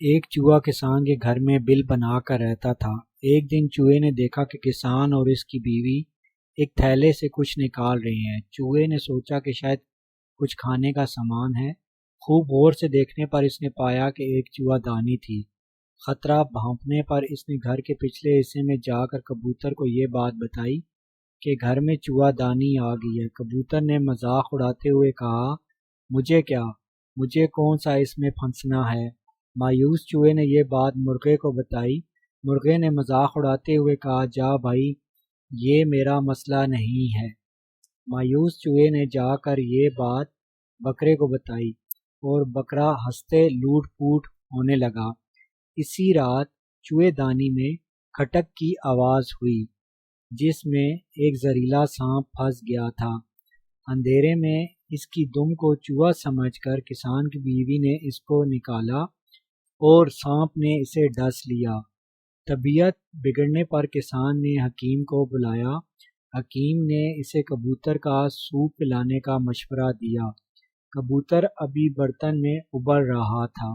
ایک چوہا کسان کے گھر میں بل بنا کر رہتا تھا۔ ایک دن چوہے نے دیکھا کہ کسان اور اس کی بیوی ایک تھیلے سے کچھ نکال رہے ہیں۔ چوہے نے سوچا کہ شاید کچھ کھانے کا سامان ہے۔ خوب غور سے دیکھنے پر اس نے پایا کہ ایک چوہا دانی تھی۔ خطرہ بھانپنے پر اس نے گھر کے پچھلے حصے میں جا کر کبوتر کو یہ بات بتائی کہ گھر میں چوہا دانی آ گئی ہے۔ کبوتر نے مذاق اڑاتے ہوئے کہا، مجھے کیا، مجھے کون سا اس میں پھنسنا ہے۔ مایوس چوہے نے یہ بات مرغے کو بتائی۔ مرغے نے مذاق اڑاتے ہوئے کہا، جا بھائی، یہ میرا مسئلہ نہیں ہے۔ مایوس چوہے نے جا کر یہ بات بکرے کو بتائی اور بکرا ہنستے لوٹ پوٹ ہونے لگا۔ اسی رات چوہے دانی میں کھٹک کی آواز ہوئی جس میں ایک زہریلا سانپ پھنس گیا تھا۔ اندھیرے میں اس کی دم کو چوہا سمجھ کر کسان کی بیوی نے اس کو نکالا اور سانپ نے اسے ڈس لیا۔ طبیعت بگڑنے پر کسان نے حکیم کو بلایا۔ حکیم نے اسے کبوتر کا سوپ پلانے کا مشورہ دیا۔ کبوتر ابھی برتن میں ابل رہا تھا۔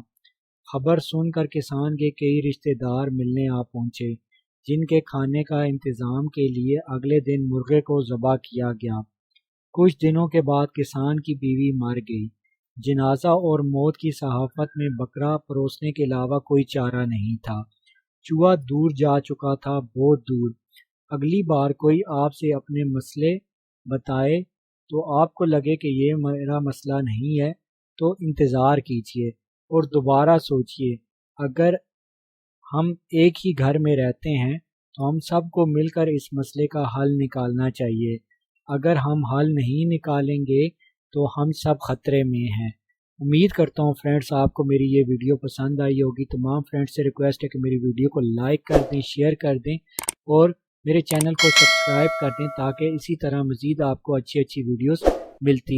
خبر سن کر کسان کے کئی رشتہ دار ملنے آ پہنچے، جن کے کھانے کا انتظام کے لیے اگلے دن مرغے کو ذبح کیا گیا۔ کچھ دنوں کے بعد کسان کی بیوی مر گئی۔ جنازہ اور موت کی صحافت میں بکرا پروسنے کے علاوہ کوئی چارہ نہیں تھا۔ چوہا دور جا چکا تھا، بہت دور۔ اگلی بار کوئی آپ سے اپنے مسئلے بتائے تو آپ کو لگے کہ یہ میرا مسئلہ نہیں ہے تو انتظار کیجیے اور دوبارہ سوچئے۔ اگر ہم ایک ہی گھر میں رہتے ہیں تو ہم سب کو مل کر اس مسئلے کا حل نکالنا چاہیے۔ اگر ہم حل نہیں نکالیں گے تو ہم سب خطرے میں ہیں۔ امید کرتا ہوں فرینڈز آپ کو میری یہ ویڈیو پسند آئی ہوگی۔ تمام فرینڈز سے ریکویسٹ ہے کہ میری ویڈیو کو لائک کر دیں، شیئر کر دیں اور میرے چینل کو سبسکرائب کر دیں تاکہ اسی طرح مزید آپ کو اچھی ویڈیوز ملتی